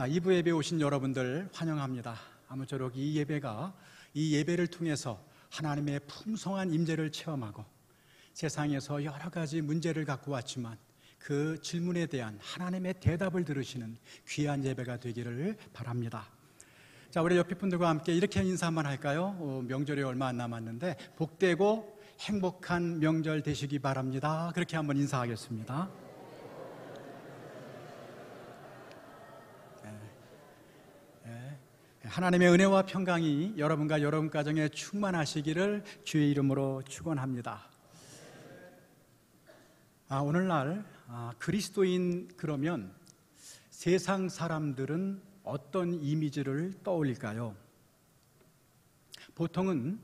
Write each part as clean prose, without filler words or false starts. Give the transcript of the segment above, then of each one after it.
2부 예배 오신 여러분들 환영합니다. 아무쪼록 이 예배를 통해서 하나님의 풍성한 임재를 체험하고 세상에서 여러 가지 문제를 갖고 왔지만 그 질문에 대한 하나님의 대답을 들으시는 귀한 예배가 되기를 바랍니다. 자, 우리 옆에 분들과 함께 이렇게 인사 한번 할까요? 명절이 얼마 안 남았는데 복되고 행복한 명절 되시기 바랍니다. 그렇게 한번 인사하겠습니다. 하나님의 은혜와 평강이 여러분과 여러분 가정에 충만하시기를 주의 이름으로 축원합니다. 오늘날 그리스도인 그러면 세상 사람들은 어떤 이미지를 떠올릴까요? 보통은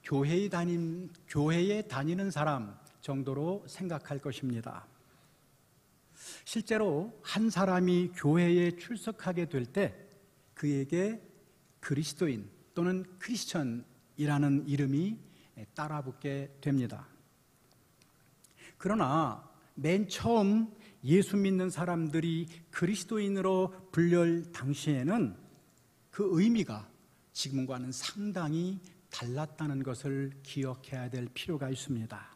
교회에 다니는 사람 정도로 생각할 것입니다. 실제로 한 사람이 교회에 출석하게 될 때 그에게 그리스도인 또는 크리스천이라는 이름이 따라붙게 됩니다. 그러나 맨 처음 예수 믿는 사람들이 그리스도인으로 불릴 당시에는 그 의미가 지금과는 상당히 달랐다는 것을 기억해야 될 필요가 있습니다.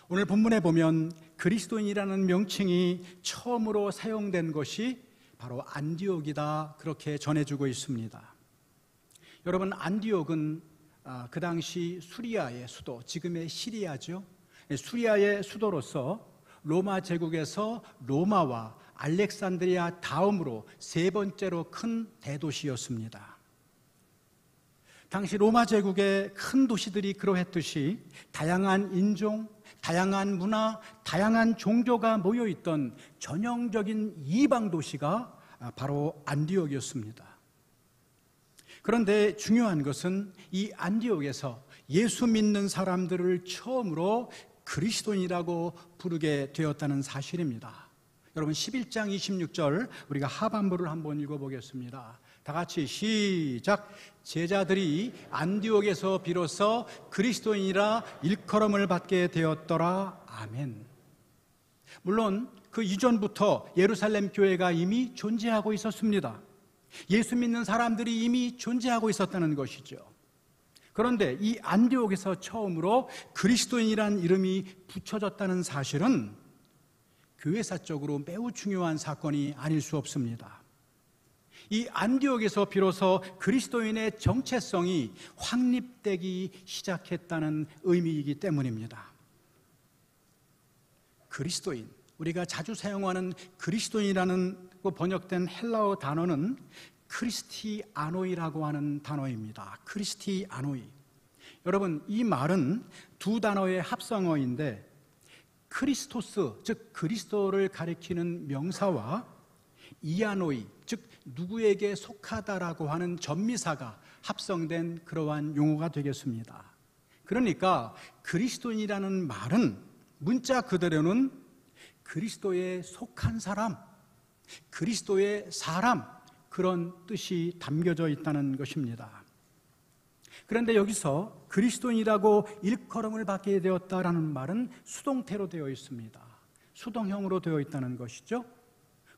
오늘 본문에 보면 그리스도인이라는 명칭이 처음으로 사용된 것이 바로 안디옥이다, 그렇게 전해주고 있습니다. 여러분, 안디옥은 그 당시 수리아의 수도, 지금의 시리아죠. 수리아의 수도로서 로마 제국에서 로마와 알렉산드리아 다음으로 세 번째로 큰 대도시였습니다. 당시 로마 제국의 큰 도시들이 그러했듯이 다양한 인종, 다양한 문화, 다양한 종교가 모여있던 전형적인 이방 도시가 바로 안디옥이었습니다. 그런데 중요한 것은 이 안디옥에서 예수 믿는 사람들을 처음으로 그리스도인이라고 부르게 되었다는 사실입니다. 여러분, 11장 26절 우리가 하반부를 한번 읽어보겠습니다. 다 같이 시작. 제자들이 안디옥에서 비로소 그리스도인이라 일컬음을 받게 되었더라. 아멘. 물론 그 이전부터 예루살렘 교회가 이미 존재하고 있었습니다. 예수 믿는 사람들이 이미 존재하고 있었다는 것이죠. 그런데 이 안디옥에서 처음으로 그리스도인이라는 이름이 붙여졌다는 사실은 교회사적으로 매우 중요한 사건이 아닐 수 없습니다. 이 안디옥에서 비로소 그리스도인의 정체성이 확립되기 시작했다는 의미이기 때문입니다. 그리스도인, 우리가 자주 사용하는 그리스도인이라는 번역된 헬라어 단어는 크리스티아노이라고 하는 단어입니다. 크리스티아노이. 여러분, 이 말은 두 단어의 합성어인데 크리스토스, 즉 그리스도를 가리키는 명사와 이아노이, 즉 누구에게 속하다라고 하는 전미사가 합성된 그러한 용어가 되겠습니다. 그러니까 그리스도인이라는 말은 문자 그대로는 그리스도에 속한 사람, 그리스도의 사람, 그런 뜻이 담겨져 있다는 것입니다. 그런데 여기서 그리스도인이라고 일컬음을 받게 되었다라는 말은 수동태로 되어 있습니다. 수동형으로 되어 있다는 것이죠.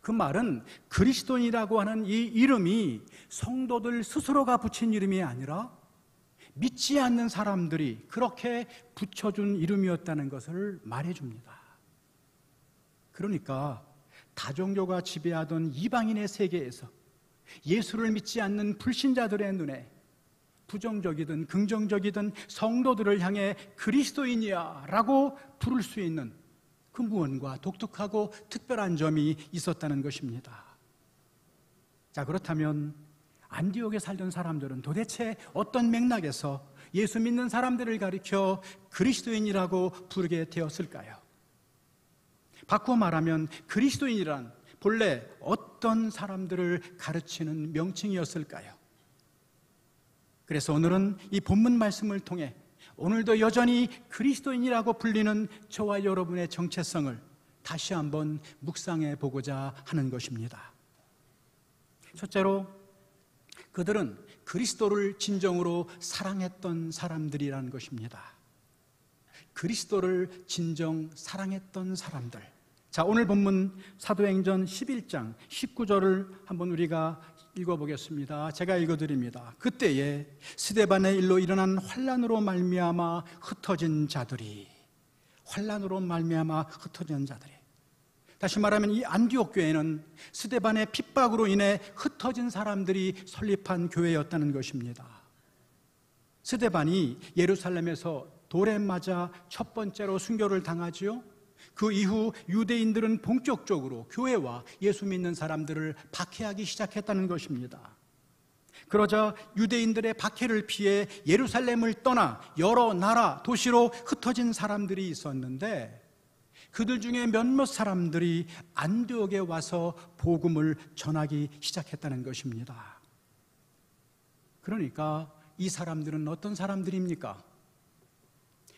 그 말은 그리스도인이라고 하는 이 이름이 성도들 스스로가 붙인 이름이 아니라 믿지 않는 사람들이 그렇게 붙여준 이름이었다는 것을 말해줍니다. 그러니까 다종교가 지배하던 이방인의 세계에서 예수를 믿지 않는 불신자들의 눈에 부정적이든 긍정적이든 성도들을 향해 그리스도인이야 라고 부를 수 있는 그 무언가 독특하고 특별한 점이 있었다는 것입니다. 자, 그렇다면 안디옥에 살던 사람들은 도대체 어떤 맥락에서 예수 믿는 사람들을 가리켜 그리스도인이라고 부르게 되었을까요? 바꾸어 말하면 그리스도인이란 본래 어떤 사람들을 가르치는 명칭이었을까요? 그래서 오늘은 이 본문 말씀을 통해 오늘도 여전히 그리스도인이라고 불리는 저와 여러분의 정체성을 다시 한번 묵상해 보고자 하는 것입니다. 첫째로, 그들은 그리스도를 진정으로 사랑했던 사람들이라는 것입니다. 그리스도를 진정 사랑했던 사람들, 자, 오늘 본문 사도행전 11장 19절을 한번 우리가 읽어보겠습니다. 제가 읽어드립니다. 그때에 스데반의 일로 일어난 환난으로 말미암아 흩어진 자들이, 다시 말하면 이 안디옥 교회는 스데반의 핍박으로 인해 흩어진 사람들이 설립한 교회였다는 것입니다. 스데반이 예루살렘에서 돌에 맞아 첫 번째로 순교를 당하지요. 그 이후 유대인들은 본격적으로 교회와 예수 믿는 사람들을 박해하기 시작했다는 것입니다. 그러자 유대인들의 박해를 피해 예루살렘을 떠나 여러 나라, 도시로 흩어진 사람들이 있었는데, 그들 중에 몇몇 사람들이 안디옥에 와서 복음을 전하기 시작했다는 것입니다. 그러니까 이 사람들은 어떤 사람들입니까?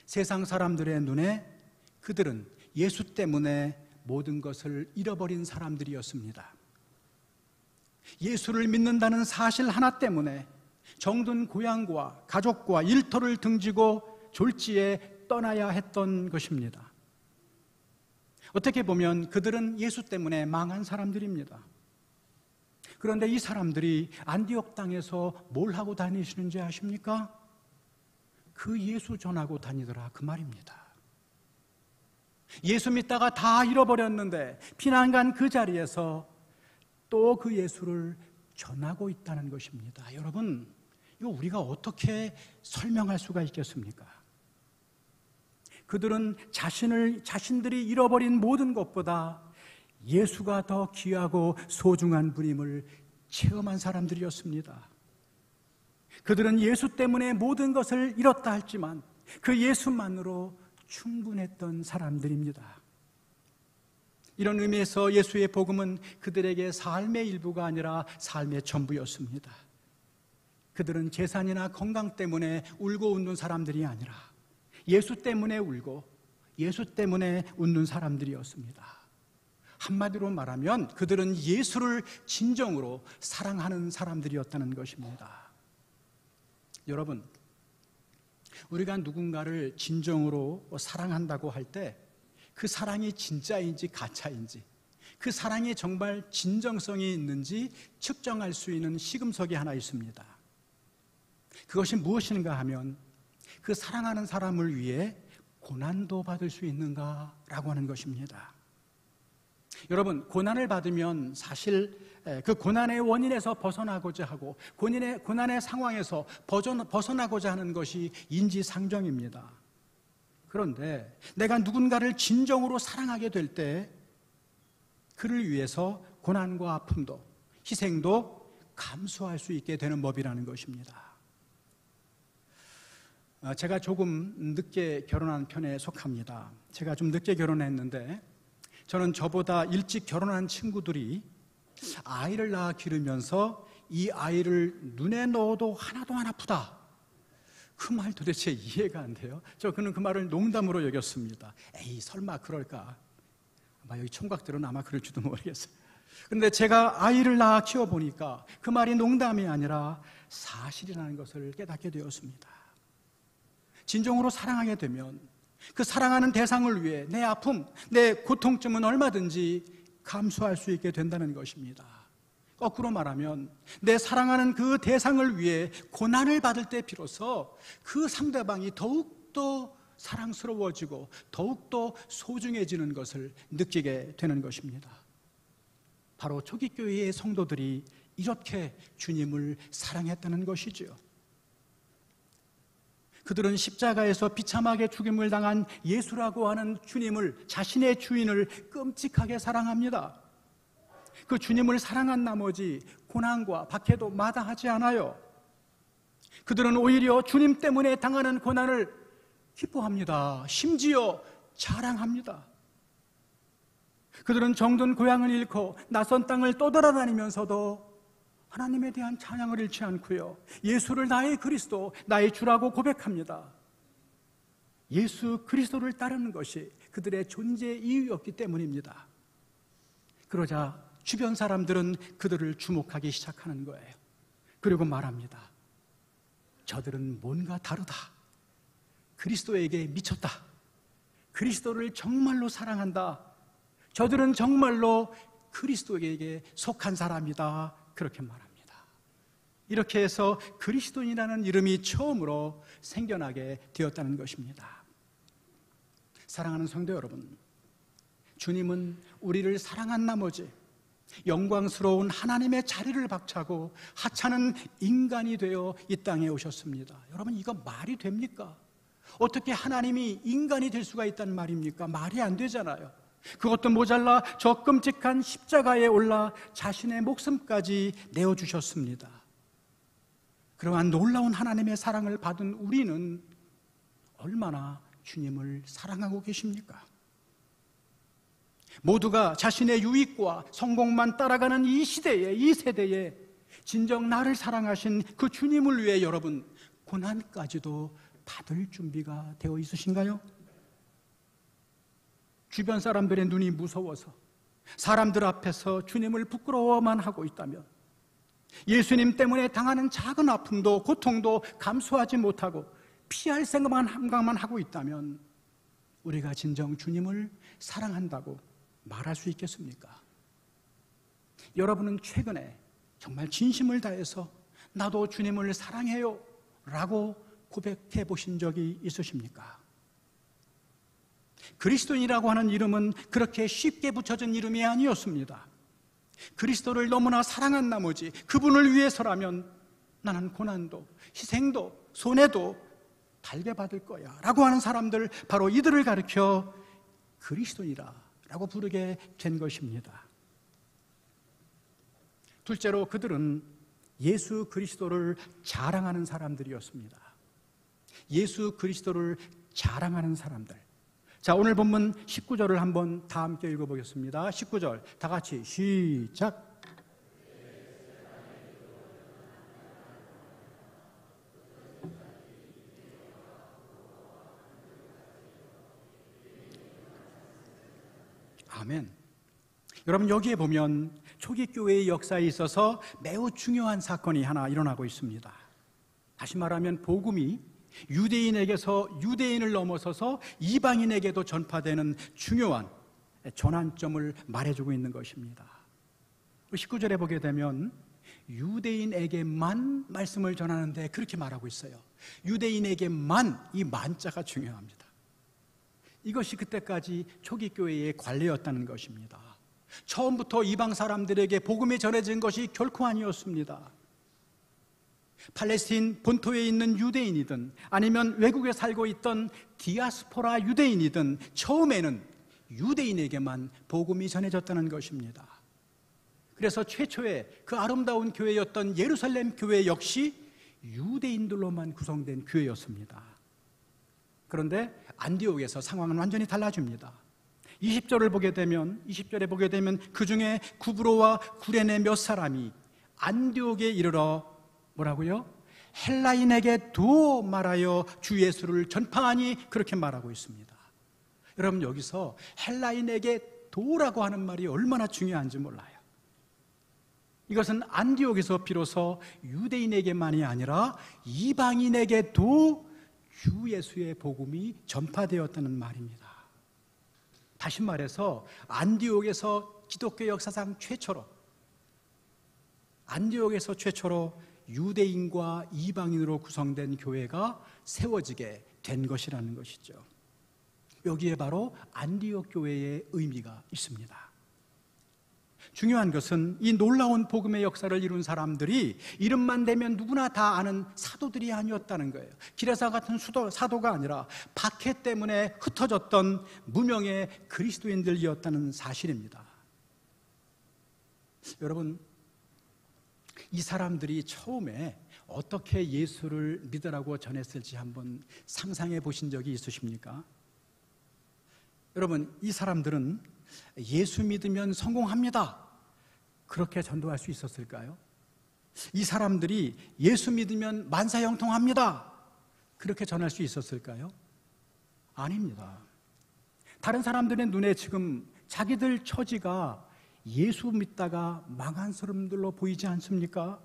세상 사람들의 눈에 그들은 예수 때문에 모든 것을 잃어버린 사람들이었습니다. 예수를 믿는다는 사실 하나 때문에 정든 고향과 가족과 일터를 등지고 졸지에 떠나야 했던 것입니다. 어떻게 보면 그들은 예수 때문에 망한 사람들입니다. 그런데 이 사람들이 안디옥 땅에서 뭘 하고 다니시는지 아십니까? 그 예수 전하고 다니더라, 그 말입니다. 예수 믿다가 다 잃어버렸는데 피난 간 그 자리에서 또 그 예수를 전하고 있다는 것입니다. 여러분, 이거 우리가 어떻게 설명할 수가 있겠습니까? 그들은 자신들이 잃어버린 모든 것보다 예수가 더 귀하고 소중한 분임을 체험한 사람들이었습니다. 그들은 예수 때문에 모든 것을 잃었다 할지만 그 예수만으로 충분했던 사람들입니다. 이런 의미에서 예수의 복음은 그들에게 삶의 일부가 아니라 삶의 전부였습니다. 그들은 재산이나 건강 때문에 울고 웃는 사람들이 아니라 예수 때문에 울고 예수 때문에 웃는 사람들이었습니다. 한마디로 말하면 그들은 예수를 진정으로 사랑하는 사람들이었다는 것입니다. 여러분, 우리가 누군가를 진정으로 사랑한다고 할 때 그 사랑이 진짜인지 가짜인지, 그 사랑이 정말 진정성이 있는지 측정할 수 있는 시금석이 하나 있습니다. 그것이 무엇인가 하면 그 사랑하는 사람을 위해 고난도 받을 수 있는가라고 하는 것입니다. 여러분, 고난을 받으면 사실 그 고난의 원인에서 벗어나고자 하고 고난의 상황에서 벗어나고자 하는 것이 인지상정입니다. 그런데 내가 누군가를 진정으로 사랑하게 될 때 그를 위해서 고난과 아픔도 희생도 감수할 수 있게 되는 법이라는 것입니다. 제가 조금 늦게 결혼한 편에 속합니다. 제가 좀 늦게 결혼했는데 저는 저보다 일찍 결혼한 친구들이 아이를 낳아 기르면서 이 아이를 눈에 넣어도 하나도 안 아프다, 그 말 도대체 이해가 안 돼요. 저는 그 말을 농담으로 여겼습니다. 에이, 설마 그럴까? 아마 여기 총각들은 아마 그럴지도 모르겠어요. 그런데 제가 아이를 낳아 키워보니까 그 말이 농담이 아니라 사실이라는 것을 깨닫게 되었습니다. 진정으로 사랑하게 되면 그 사랑하는 대상을 위해 내 아픔, 내 고통쯤은 얼마든지 감수할 수 있게 된다는 것입니다. 거꾸로 말하면 내 사랑하는 그 대상을 위해 고난을 받을 때 비로소 그 상대방이 더욱더 사랑스러워지고 더욱더 소중해지는 것을 느끼게 되는 것입니다. 바로 초기 교회의 성도들이 이렇게 주님을 사랑했다는 것이지요. 그들은 십자가에서 비참하게 죽임을 당한 예수라고 하는 주님을, 자신의 주인을 끔찍하게 사랑합니다. 그 주님을 사랑한 나머지 고난과 박해도 마다하지 않아요. 그들은 오히려 주님 때문에 당하는 고난을 기뻐합니다. 심지어 자랑합니다. 그들은 정든 고향을 잃고 낯선 땅을 떠돌아다니면서도 하나님에 대한 찬양을 잃지 않고요, 예수를 나의 그리스도, 나의 주라고 고백합니다. 예수 그리스도를 따르는 것이 그들의 존재 이유였기 때문입니다. 그러자 주변 사람들은 그들을 주목하기 시작하는 거예요. 그리고 말합니다. 저들은 뭔가 다르다. 그리스도에게 미쳤다. 그리스도를 정말로 사랑한다. 저들은 정말로 그리스도에게 속한 사람이다, 그렇게 말합니다. 이렇게 해서 그리스도인이라는 이름이 처음으로 생겨나게 되었다는 것입니다. 사랑하는 성도 여러분, 주님은 우리를 사랑한 나머지 영광스러운 하나님의 자리를 박차고 하찮은 인간이 되어 이 땅에 오셨습니다. 여러분, 이거 말이 됩니까? 어떻게 하나님이 인간이 될 수가 있다는 말입니까? 말이 안 되잖아요. 그것도 모자라 저 끔찍한 십자가에 올라 자신의 목숨까지 내어주셨습니다. 그러한 놀라운 하나님의 사랑을 받은 우리는 얼마나 주님을 사랑하고 계십니까? 모두가 자신의 유익과 성공만 따라가는 이 시대에, 이 세대에 진정 나를 사랑하신 그 주님을 위해 여러분, 고난까지도 받을 준비가 되어 있으신가요? 주변 사람들의 눈이 무서워서 사람들 앞에서 주님을 부끄러워만 하고 있다면, 예수님 때문에 당하는 작은 아픔도 고통도 감수하지 못하고 피할 생각만 하고 있다면 우리가 진정 주님을 사랑한다고 말할 수 있겠습니까? 여러분은 최근에 정말 진심을 다해서 나도 주님을 사랑해요 라고 고백해 보신 적이 있으십니까? 그리스도인이라고 하는 이름은 그렇게 쉽게 붙여진 이름이 아니었습니다. 그리스도를 너무나 사랑한 나머지 그분을 위해서라면 나는 고난도 희생도 손해도 달게 받을 거야 라고 하는 사람들, 바로 이들을 가리켜 그리스도인이라 라고 부르게 된 것입니다. 둘째로, 그들은 예수 그리스도를 자랑하는 사람들이었습니다. 예수 그리스도를 자랑하는 사람들. 자, 오늘 본문 19절을 한번 다 함께 읽어보겠습니다. 19절 다 같이 시작. 아멘. 여러분, 여기에 보면 초기 교회의 역사에 있어서 매우 중요한 사건이 하나 일어나고 있습니다. 다시 말하면 복음이 유대인에게서 유대인을 넘어서서 이방인에게도 전파되는 중요한 전환점을 말해주고 있는 것입니다. 19절에 보게 되면 유대인에게만 말씀을 전하는데 그렇게 말하고 있어요. 유대인에게만, 이 만자가 중요합니다. 이것이 그때까지 초기 교회의 관례였다는 것입니다. 처음부터 이방 사람들에게 복음이 전해진 것이 결코 아니었습니다. 팔레스틴 본토에 있는 유대인이든 아니면 외국에 살고 있던 디아스포라 유대인이든 처음에는 유대인에게만 복음이 전해졌다는 것입니다. 그래서 최초의 그 아름다운 교회였던 예루살렘 교회 역시 유대인들로만 구성된 교회였습니다. 그런데 안디옥에서 상황은 완전히 달라집니다. 20절에 보게 되면 그 중에 구브로와 구레네 몇 사람이 안디옥에 이르러 뭐라고요? 헬라인에게도 말하여 주 예수를 전파하니, 그렇게 말하고 있습니다. 여러분, 여기서 헬라인에게도라고 하는 말이 얼마나 중요한지 몰라요. 이것은 안디옥에서 비로소 유대인에게만이 아니라 이방인에게도 주 예수의 복음이 전파되었다는 말입니다. 다시 말해서 안디옥에서 기독교 역사상 최초로 유대인과 이방인으로 구성된 교회가 세워지게 된 것이라는 것이죠. 여기에 바로 안디옥 교회의 의미가 있습니다. 중요한 것은 이 놀라운 복음의 역사를 이룬 사람들이 이름만 대면 누구나 다 아는 사도들이 아니었다는 거예요. 기레사 같은 사도가 아니라 박해 때문에 흩어졌던 무명의 그리스도인들이었다는 사실입니다. 여러분, 이 사람들이 처음에 어떻게 예수를 믿으라고 전했을지 한번 상상해 보신 적이 있으십니까? 여러분, 이 사람들은 예수 믿으면 성공합니다, 그렇게 전도할 수 있었을까요? 이 사람들이 예수 믿으면 만사형통합니다, 그렇게 전할 수 있었을까요? 아닙니다. 다른 사람들의 눈에 지금 자기들 처지가 예수 믿다가 망한 사람들로 보이지 않습니까?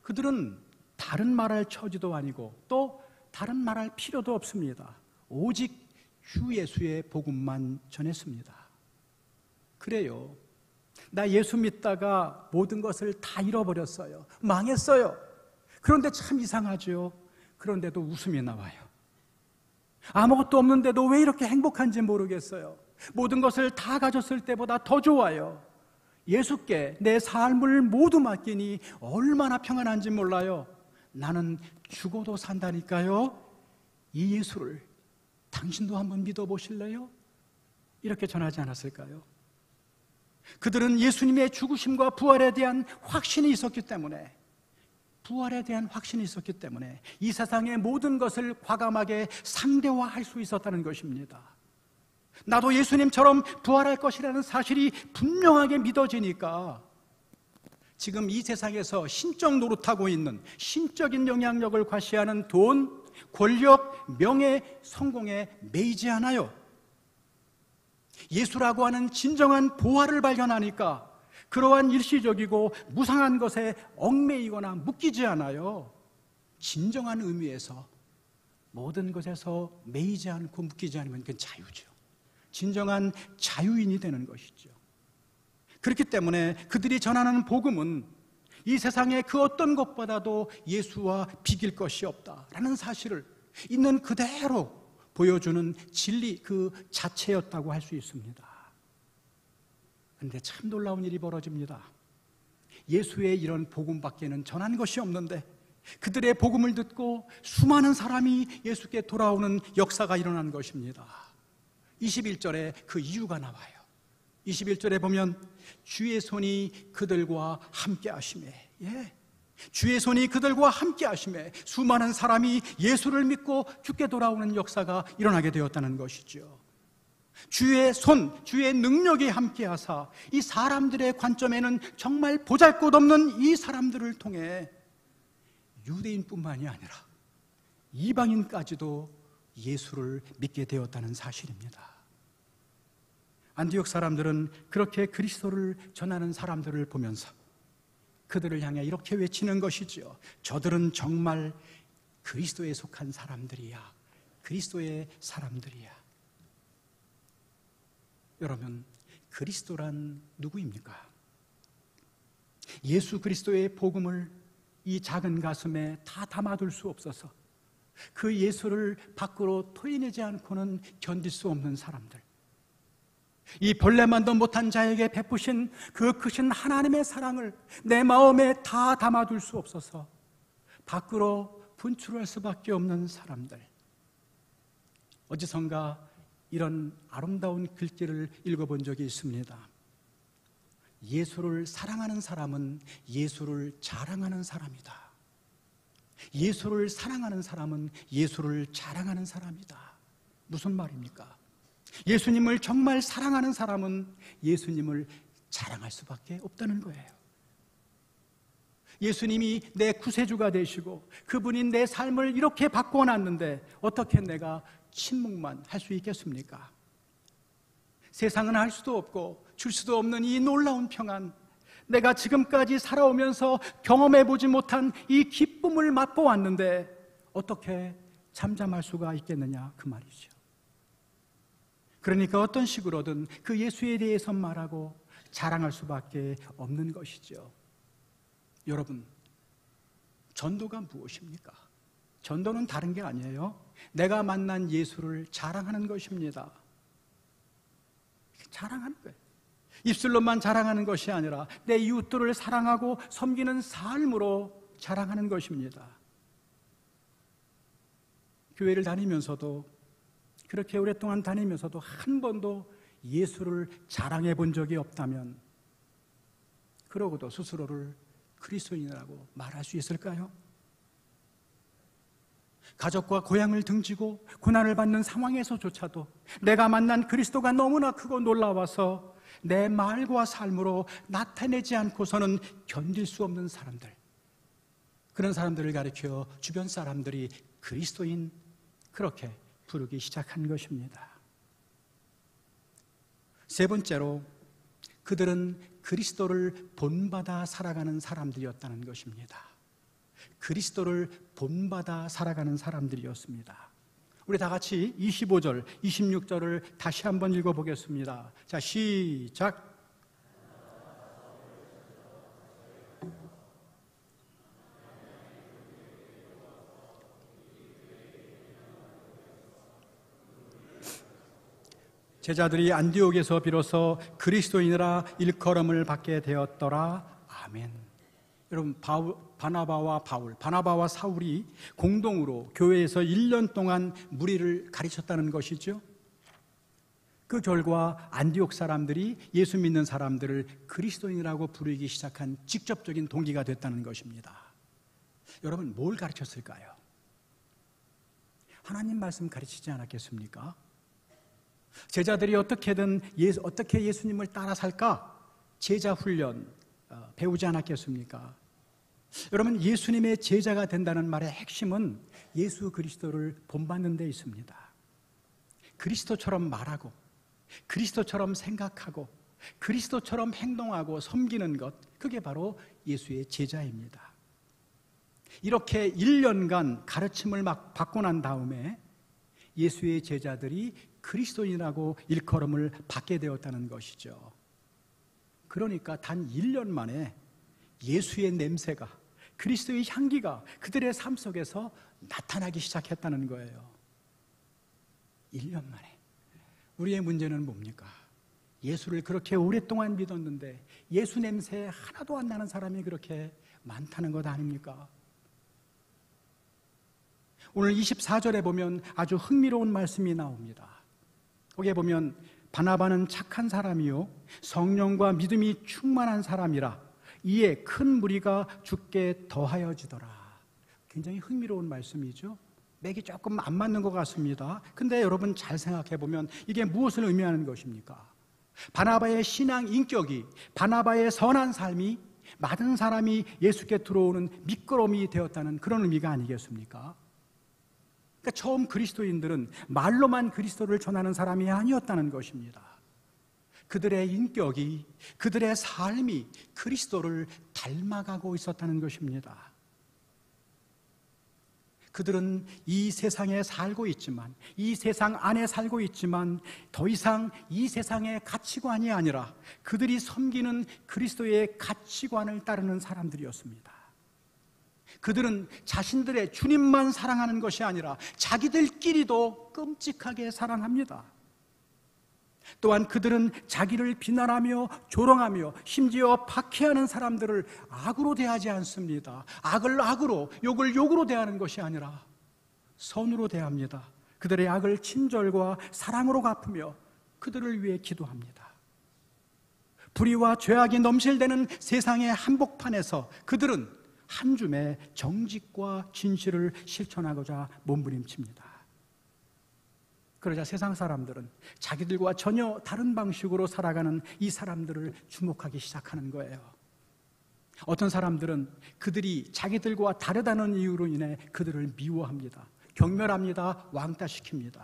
그들은 다른 말할 처지도 아니고 또 다른 말할 필요도 없습니다. 오직 주 예수의 복음만 전했습니다. 그래요. 나 예수 믿다가 모든 것을 다 잃어버렸어요. 망했어요. 그런데 참 이상하죠. 그런데도 웃음이 나와요. 아무것도 없는데도 왜 이렇게 행복한지 모르겠어요. 모든 것을 다 가졌을 때보다 더 좋아요. 예수께 내 삶을 모두 맡기니 얼마나 평안한지 몰라요. 나는 죽어도 산다니까요. 이 예수를 당신도 한번 믿어보실래요? 이렇게 전하지 않았을까요? 그들은 예수님의 죽으심과 부활에 대한 확신이 있었기 때문에, 이 세상의 모든 것을 과감하게 상대화할 수 있었다는 것입니다. 나도 예수님처럼 부활할 것이라는 사실이 분명하게 믿어지니까 지금 이 세상에서 신적 노릇하고 있는, 신적인 영향력을 과시하는 돈, 권력, 명예, 성공에 매이지 않아요. 예수라고 하는 진정한 보화를 발견하니까 그러한 일시적이고 무상한 것에 얽매이거나 묶이지 않아요. 진정한 의미에서 모든 것에서 매이지 않고 묶이지 않으면 그건 자유죠. 진정한 자유인이 되는 것이죠. 그렇기 때문에 그들이 전하는 복음은 이 세상의 그 어떤 것보다도 예수와 비길 것이 없다라는 사실을 있는 그대로 보여주는 진리 그 자체였다고 할 수 있습니다. 그런데 참 놀라운 일이 벌어집니다. 예수의 이런 복음밖에는 전한 것이 없는데 그들의 복음을 듣고 수많은 사람이 예수께 돌아오는 역사가 일어난 것입니다. 21절에 그 이유가 나와요. 21절에 보면 주의 손이 그들과 함께 하심에, 주의 손이 그들과 함께 하심에 수많은 사람이 예수를 믿고 죽게 돌아오는 역사가 일어나게 되었다는 것이죠. 주의 손, 주의 능력이 함께 하사 이 사람들의 관점에는 정말 보잘것없는 이 사람들을 통해 유대인뿐만이 아니라 이방인까지도 예수를 믿게 되었다는 사실입니다. 안디옥 사람들은 그렇게 그리스도를 전하는 사람들을 보면서 그들을 향해 이렇게 외치는 것이죠. 저들은 정말 그리스도에 속한 사람들이야. 그리스도의 사람들이야. 여러분, 그리스도란 누구입니까? 예수 그리스도의 복음을 이 작은 가슴에 다 담아둘 수 없어서 그 예수를 밖으로 토해내지 않고는 견딜 수 없는 사람들, 이 벌레만도 못한 자에게 베푸신 그 크신 하나님의 사랑을 내 마음에 다 담아둘 수 없어서 밖으로 분출할 수밖에 없는 사람들. 어디선가 이런 아름다운 글귀를 읽어본 적이 있습니다. 예수를 사랑하는 사람은 예수를 자랑하는 사람이다. 예수를 사랑하는 사람은 예수를 자랑하는 사람이다. 무슨 말입니까? 예수님을 정말 사랑하는 사람은 예수님을 자랑할 수밖에 없다는 거예요. 예수님이 내 구세주가 되시고 그분이 내 삶을 이렇게 바꿔놨는데 어떻게 내가 침묵만 할 수 있겠습니까? 세상은 할 수도 없고 줄 수도 없는 이 놀라운 평안, 내가 지금까지 살아오면서 경험해보지 못한 이 기쁨을 맛보았는데 어떻게 잠잠할 수가 있겠느냐, 그 말이죠. 그러니까 어떤 식으로든 그 예수에 대해서 말하고 자랑할 수밖에 없는 것이죠. 여러분, 전도가 무엇입니까? 전도는 다른 게 아니에요. 내가 만난 예수를 자랑하는 것입니다. 자랑하는 거예요. 입술로만 자랑하는 것이 아니라 내 이웃들을 사랑하고 섬기는 삶으로 자랑하는 것입니다. 교회를 다니면서도, 그렇게 오랫동안 다니면서도 한 번도 예수를 자랑해 본 적이 없다면 그러고도 스스로를 그리스도인이라고 말할 수 있을까요? 가족과 고향을 등지고 고난을 받는 상황에서조차도 내가 만난 그리스도가 너무나 크고 놀라워서 내 말과 삶으로 나타내지 않고서는 견딜 수 없는 사람들, 그런 사람들을 가리켜 주변 사람들이 그리스도인, 그렇게 부르기 시작한 것입니다. 세 번째로, 그들은 그리스도를 본받아 살아가는 사람들이었다는 것입니다. 그리스도를 본받아 살아가는 사람들이었습니다. 우리 다 같이 25절, 26절을 다시 한번 읽어보겠습니다. 자, 시작. 제자들이 안디옥에서 비로소 그리스도인이라 일컬음을 받게 되었더라. 아멘. 여러분, 바나바와 사울이 공동으로 교회에서 1년 동안 무리를 가르쳤다는 것이죠. 그 결과 안디옥 사람들이 예수 믿는 사람들을 그리스도인이라고 부르기 시작한 직접적인 동기가 됐다는 것입니다. 여러분, 뭘 가르쳤을까요? 하나님 말씀 가르치지 않았겠습니까? 제자들이 어떻게 예수님을 따라 살까? 제자 훈련 배우지 않았겠습니까? 여러분, 예수님의 제자가 된다는 말의 핵심은 예수 그리스도를 본받는 데 있습니다. 그리스도처럼 말하고, 그리스도처럼 생각하고, 그리스도처럼 행동하고 섬기는 것, 그게 바로 예수의 제자입니다. 이렇게 1년간 가르침을 막 받고 난 다음에 예수의 제자들이 그리스도인이라고 일컬음을 받게 되었다는 것이죠. 그러니까 단 1년 만에 예수의 냄새가, 그리스도의 향기가 그들의 삶 속에서 나타나기 시작했다는 거예요. 1년 만에. 우리의 문제는 뭡니까? 예수를 그렇게 오랫동안 믿었는데 예수 냄새 하나도 안 나는 사람이 그렇게 많다는 것 아닙니까? 오늘 24절에 보면 아주 흥미로운 말씀이 나옵니다. 거기에 보면 바나바는 착한 사람이요 성령과 믿음이 충만한 사람이라 이에 큰 무리가 죽게 더하여지더라. 굉장히 흥미로운 말씀이죠. 맥이 조금 안 맞는 것 같습니다. 근데 여러분 잘 생각해 보면 이게 무엇을 의미하는 것입니까? 바나바의 신앙 인격이, 바나바의 선한 삶이 많은 사람이 예수께 들어오는 미끄럼이 되었다는 그런 의미가 아니겠습니까? 그러니까 처음 그리스도인들은 말로만 그리스도를 전하는 사람이 아니었다는 것입니다. 그들의 인격이, 그들의 삶이 그리스도를 닮아가고 있었다는 것입니다. 그들은 이 세상에 살고 있지만, 이 세상 안에 살고 있지만 더 이상 이 세상의 가치관이 아니라 그들이 섬기는 그리스도의 가치관을 따르는 사람들이었습니다. 그들은 자신들의 주님만 사랑하는 것이 아니라 자기들끼리도 끔찍하게 사랑합니다. 또한 그들은 자기를 비난하며 조롱하며 심지어 박해하는 사람들을 악으로 대하지 않습니다. 악을 악으로, 욕을 욕으로 대하는 것이 아니라 선으로 대합니다. 그들의 악을 친절과 사랑으로 갚으며 그들을 위해 기도합니다. 불의와 죄악이 넘실대는 세상의 한복판에서 그들은 한 줌의 정직과 진실을 실천하고자 몸부림칩니다. 그러자 세상 사람들은 자기들과 전혀 다른 방식으로 살아가는 이 사람들을 주목하기 시작하는 거예요. 어떤 사람들은 그들이 자기들과 다르다는 이유로 인해 그들을 미워합니다. 경멸합니다. 왕따시킵니다.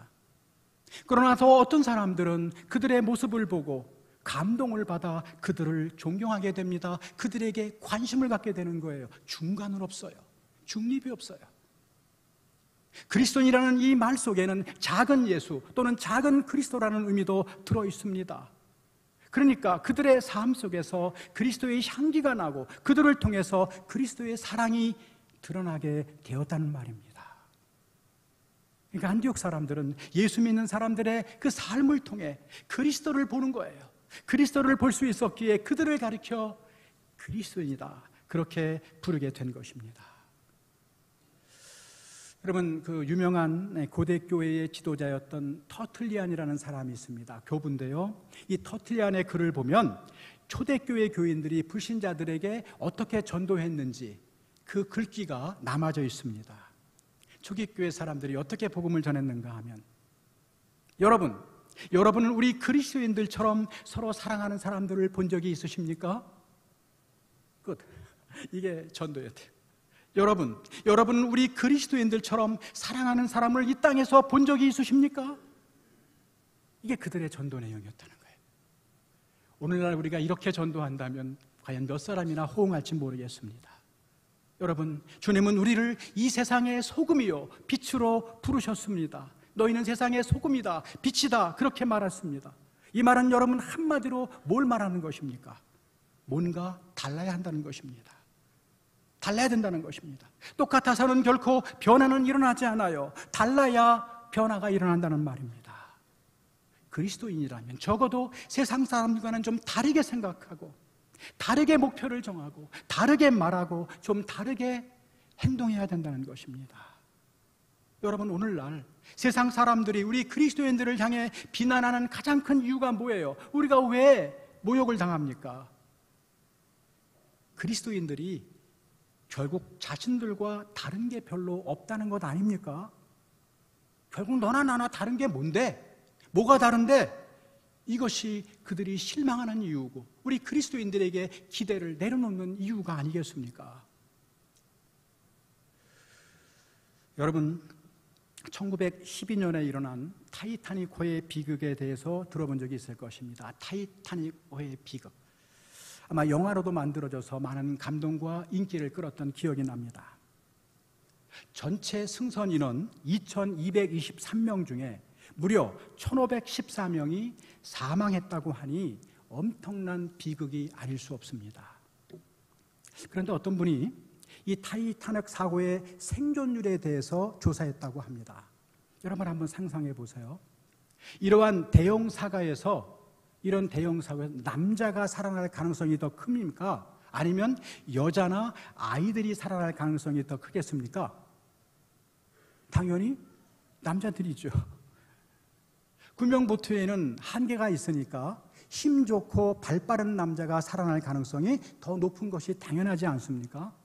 그러나 또 어떤 사람들은 그들의 모습을 보고 감동을 받아 그들을 존경하게 됩니다. 그들에게 관심을 갖게 되는 거예요. 중간은 없어요. 중립이 없어요. 그리스도인이라는 이 말 속에는 작은 예수 또는 작은 그리스도라는 의미도 들어 있습니다. 그러니까 그들의 삶 속에서 그리스도의 향기가 나고 그들을 통해서 그리스도의 사랑이 드러나게 되었다는 말입니다. 그러니까 안디옥 사람들은 예수 믿는 사람들의 그 삶을 통해 그리스도를 보는 거예요. 그리스도를 볼 수 있었기에 그들을 가리켜 그리스도인이다, 그렇게 부르게 된 것입니다. 여러분, 그 유명한 고대 교회의 지도자였던 터틀리안이라는 사람이 있습니다. 교부인데요, 이 터틀리안의 글을 보면 초대교회 교인들이 불신자들에게 어떻게 전도했는지 그 글귀가 남아져 있습니다. 초기 교회 사람들이 어떻게 복음을 전했는가 하면, 여러분은 우리 그리스도인들처럼 서로 사랑하는 사람들을 본 적이 있으십니까? 끝. 이게 전도였대요. 여러분은 우리 그리스도인들처럼 사랑하는 사람을 이 땅에서 본 적이 있으십니까? 이게 그들의 전도 내용이었다는 거예요. 오늘날 우리가 이렇게 전도한다면 과연 몇 사람이나 호응할지 모르겠습니다. 여러분, 주님은 우리를 이 세상의 소금이요 빛으로 부르셨습니다. 너희는 세상의 소금이다, 빛이다, 그렇게 말했습니다. 이 말은 여러분 한마디로 뭘 말하는 것입니까? 뭔가 달라야 한다는 것입니다. 달라야 된다는 것입니다. 똑같아서는 결코 변화는 일어나지 않아요. 달라야 변화가 일어난다는 말입니다. 그리스도인이라면 적어도 세상 사람들과는 좀 다르게 생각하고, 다르게 목표를 정하고, 다르게 말하고, 좀 다르게 행동해야 된다는 것입니다. 여러분, 오늘날 세상 사람들이 우리 그리스도인들을 향해 비난하는 가장 큰 이유가 뭐예요? 우리가 왜 모욕을 당합니까? 그리스도인들이 결국 자신들과 다른 게 별로 없다는 것 아닙니까? 결국 너나 나나 다른 게 뭔데? 뭐가 다른데? 이것이 그들이 실망하는 이유고, 우리 그리스도인들에게 기대를 내려놓는 이유가 아니겠습니까? 여러분, 1912년에 일어난 타이타닉호의 비극에 대해서 들어본 적이 있을 것입니다. 타이타닉호의 비극. 아마 영화로도 만들어져서 많은 감동과 인기를 끌었던 기억이 납니다. 전체 승선 인원 2223명 중에 무려 1514명이 사망했다고 하니 엄청난 비극이 아닐 수 없습니다. 그런데 어떤 분이 이 타이타닉 사고의 생존율에 대해서 조사했다고 합니다. 여러분 한번 상상해 보세요. 이러한 대형 사고에서 남자가 살아날 가능성이 더 큽니까? 아니면 여자나 아이들이 살아날 가능성이 더 크겠습니까? 당연히 남자들이죠. 구명보트에는 한계가 있으니까 힘 좋고 발 빠른 남자가 살아날 가능성이 더 높은 것이 당연하지 않습니까?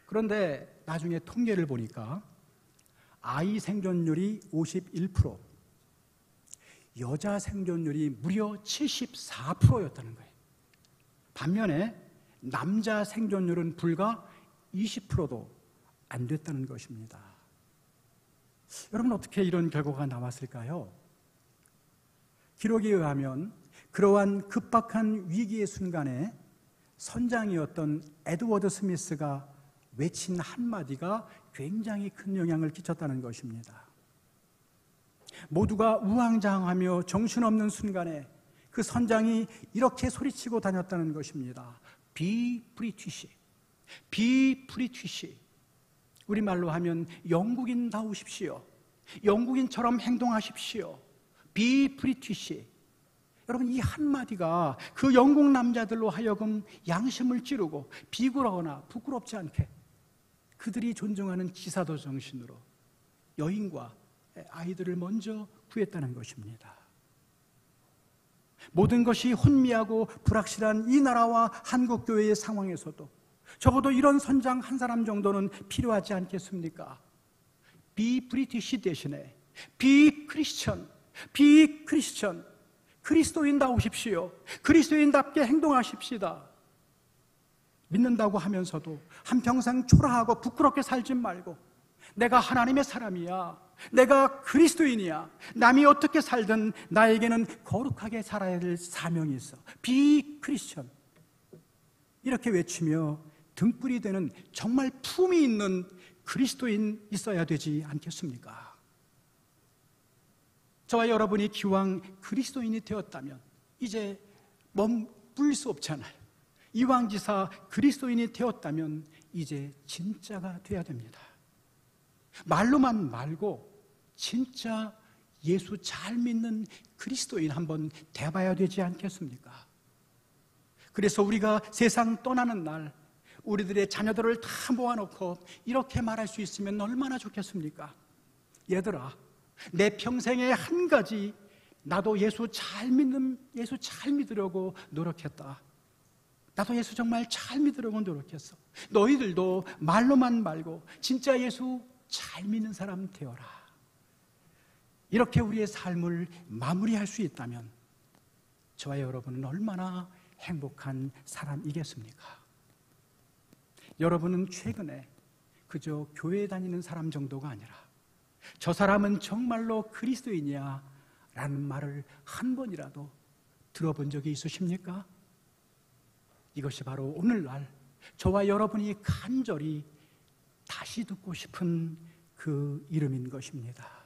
그런데 나중에 통계를 보니까 아이 생존율이 51%, 여자 생존율이 무려 74%였다는 거예요. 반면에 남자 생존율은 불과 20%도 안 됐다는 것입니다. 여러분, 어떻게 이런 결과가 나왔을까요? 기록에 의하면 그러한 급박한 위기의 순간에 선장이었던 에드워드 스미스가 외친 한마디가 굉장히 큰 영향을 끼쳤다는 것입니다. 모두가 우왕좌왕하며 정신없는 순간에 그 선장이 이렇게 소리치고 다녔다는 것입니다. Be British, Be British. 우리말로 하면 영국인다우십시오. 영국인처럼 행동하십시오. Be British. 여러분, 이 한마디가 그 영국 남자들로 하여금 양심을 찌르고 비굴하거나 부끄럽지 않게 그들이 존중하는 기사도 정신으로 여인과 아이들을 먼저 구했다는 것입니다. 모든 것이 혼미하고 불확실한 이 나라와 한국교회의 상황에서도 적어도 이런 선장 한 사람 정도는 필요하지 않겠습니까? Be British 대신에 Be Christian, Be Christian. 그리스도인다우십시오. 그리스도인답게 행동하십시다. 믿는다고 하면서도 한평생 초라하고 부끄럽게 살지 말고, 내가 하나님의 사람이야, 내가 그리스도인이야, 남이 어떻게 살든 나에게는 거룩하게 살아야 될 사명이 있어. Be Christian. 이렇게 외치며 등불이 되는 정말 품이 있는 그리스도인 있어야 되지 않겠습니까? 저와 여러분이 기왕 그리스도인이 되었다면 이제 머물 수 없잖아요. 이왕지사 그리스도인이 되었다면 이제 진짜가 돼야 됩니다. 말로만 말고 진짜 예수 잘 믿는 그리스도인 한번 돼봐야 되지 않겠습니까? 그래서 우리가 세상 떠나는 날 우리들의 자녀들을 다 모아놓고 이렇게 말할 수 있으면 얼마나 좋겠습니까? 얘들아, 내 평생에 한 가지 나도 예수 잘 믿으려고 노력했다. 나도 예수 정말 잘 믿으려고 노력했어. 너희들도 말로만 말고 진짜 예수 잘 믿는 사람 되어라. 이렇게 우리의 삶을 마무리할 수 있다면 저와 여러분은 얼마나 행복한 사람이겠습니까? 여러분은 최근에 그저 교회 다니는 사람 정도가 아니라 저 사람은 정말로 그리스도인이야 라는 말을 한 번이라도 들어본 적이 있으십니까? 이것이 바로 오늘날 저와 여러분이 간절히 다시 듣고 싶은 그 이름인 것입니다.